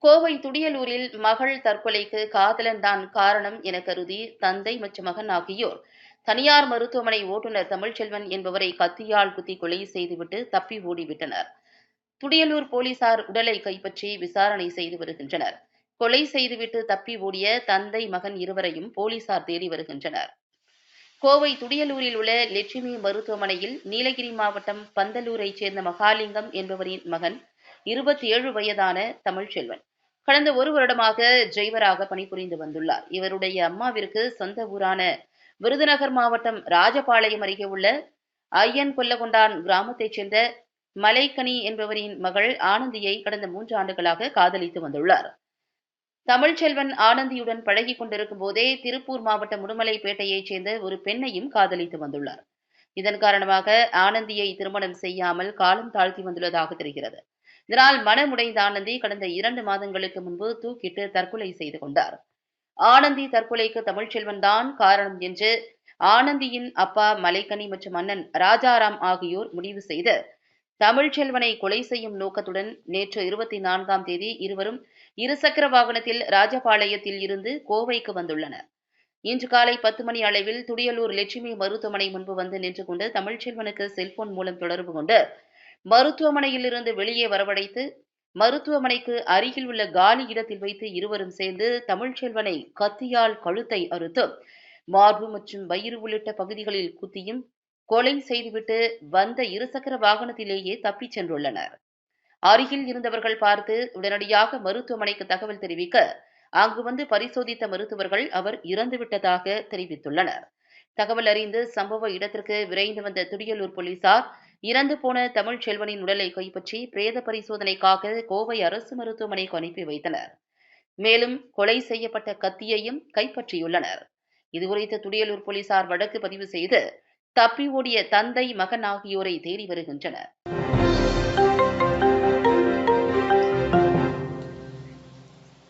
கோவை துடியலூரில் மகள் தற்கொலைக்கு காதலன் தான் காரணம் என கருதி தந்தை மற்றும் மகன் ஆகியோர் தனியார் மருத்துவமனை ஓட்டுநர் தமிழ்ச்செல்வன் என்பவரை கத்தியால் குத்தி கொலை செய்துவிட்டு தப்பி ஓடிவிட்டனர். துடியலூர் போலீசார் உடலை கைப்பற்றி விசாரணை செய்து வருகின்றனர். கொலை செய்துவிட்டு தப்பி ஓடிய தந்தை மகன் இருவரையும் போலீசார் தேடி வருகின்றனர். கோவை துடியலூரில் உள்ள லட்சுமி மருத்துவமனையில் நீலகிரி மாவட்டம் பந்தலூரைச் சேர்ந்த மகாலிங்கம் என்பவரின் மகன் 27 வயதான தமிழ்ச்செல்வன் கடந்த ஒரு வருடமாக டிரைவராக பணிபுரிந்து வந்துள்ளார். இவருடைய அம்மாவிற்கு சொந்த ஊரான விருதுநகர் மாவட்டம் ராஜபாளையம் அருகே உள்ள ஐயன் கொல்லகொண்டான் கிராமத்தைச் சேர்ந்த மலைக்கனி என்பவரின் மகள் ஆனந்தியை கடந்த 3 ஆண்டுகளாக காதலித்து வந்துள்ளார். தமிழ்ச்செல்வன் ஆனந்தியுடன் பழகிக் கொண்டிருக்கும் போதே திருப்பூர் மாவட்டம் உடுமலைப்பேட்டையைச் சேர்ந்த ஒரு பெண்ணையும் காதலித்து வந்துள்ளார். இதன் காரணமாக ஆனந்தியை திருமணம் செய்யாமல் காலம் தாழ்த்தி வந்துள்ளதாக தெரிகிறது. இதனால் மனமுடைந்த ஆனந்தி கடந்த 2 மாதங்களுக்கு முன்பு தூக்கிட்டு தற்கொலை செய்து கொண்டார். ஆனந்தி தற்கொலைக்கு தமிழ்ச்செல்வன் தான் காரணம் என்று ஆனந்தியின் அப்பா மலைக்கனி மற்றும் அண்ணன் ராஜாராம் ஆகியோர் முடிவு செய்து தமிழ்ச்செல்வனை கொலை செய்யும் நோக்கத்துடன் நேற்று 24ஆம் தேதி இருவரும் இருசக்கர வாகனத்தில் ராஜபாளையத்தில் இருந்து கோவைக்கு வந்துள்ளனர். இன்று காலை 10 மணி அளவில் துடியலூர் லட்சுமி மருத்துவமனை முன்பு வந்து நின்று கொண்டு தமிழ்ச்செல்வனுக்கு செல்போன் மூலம் தொடர்பு கொண்டு மருத்துவமனையில் இருந்து வெளியே வரவழைத்து மருத்துவமனைக்கு அருகில் உள்ள காலி இடத்தில் வைத்து இருவரும் சேர்ந்து தமிழ்ச்செல்வனை கத்தியால் கழுத்தை அறுத்து மார்பு மற்றும் வயிறு உள்ளிட்ட பகுதிகளில் குத்தியும் கொலை செய்துவிட்டு வந்த இருசக்கர வாகனத்திலேயே தப்பிச் சென்றுள்ளனர். அருகில் இருந்தவர்கள் பார்த்து உடனடியாக மருத்துவமனைக்கு தகவல் தெரிவிக்க அங்கு வந்து பரிசோதித்த மருத்துவர்கள் அவர் இறந்துவிட்டதாக தெரிவித்துள்ளனர். தகவல் அறிந்து சம்பவ இடத்திற்கு விரைந்து வந்த துடியலூர் போலீசார் இறந்து போன தமிழ்ச்செல்வனின் உடலை கைப்பற்றி பிரேத பரிசோதனைக்காக கோவை அரசு மருத்துவமனைக்கு அனுப்பி வைத்தனர். மேலும் கொலை செய்யப்பட்ட கத்தியையும் கைப்பற்றியுள்ளனர். இதுகுறித்து துடியலூர் போலீசார் வழக்கு பதிவு செய்து தப்பி ஓடிய தந்தை மகன் ஆகியோரை தேடி வருகின்றனர்.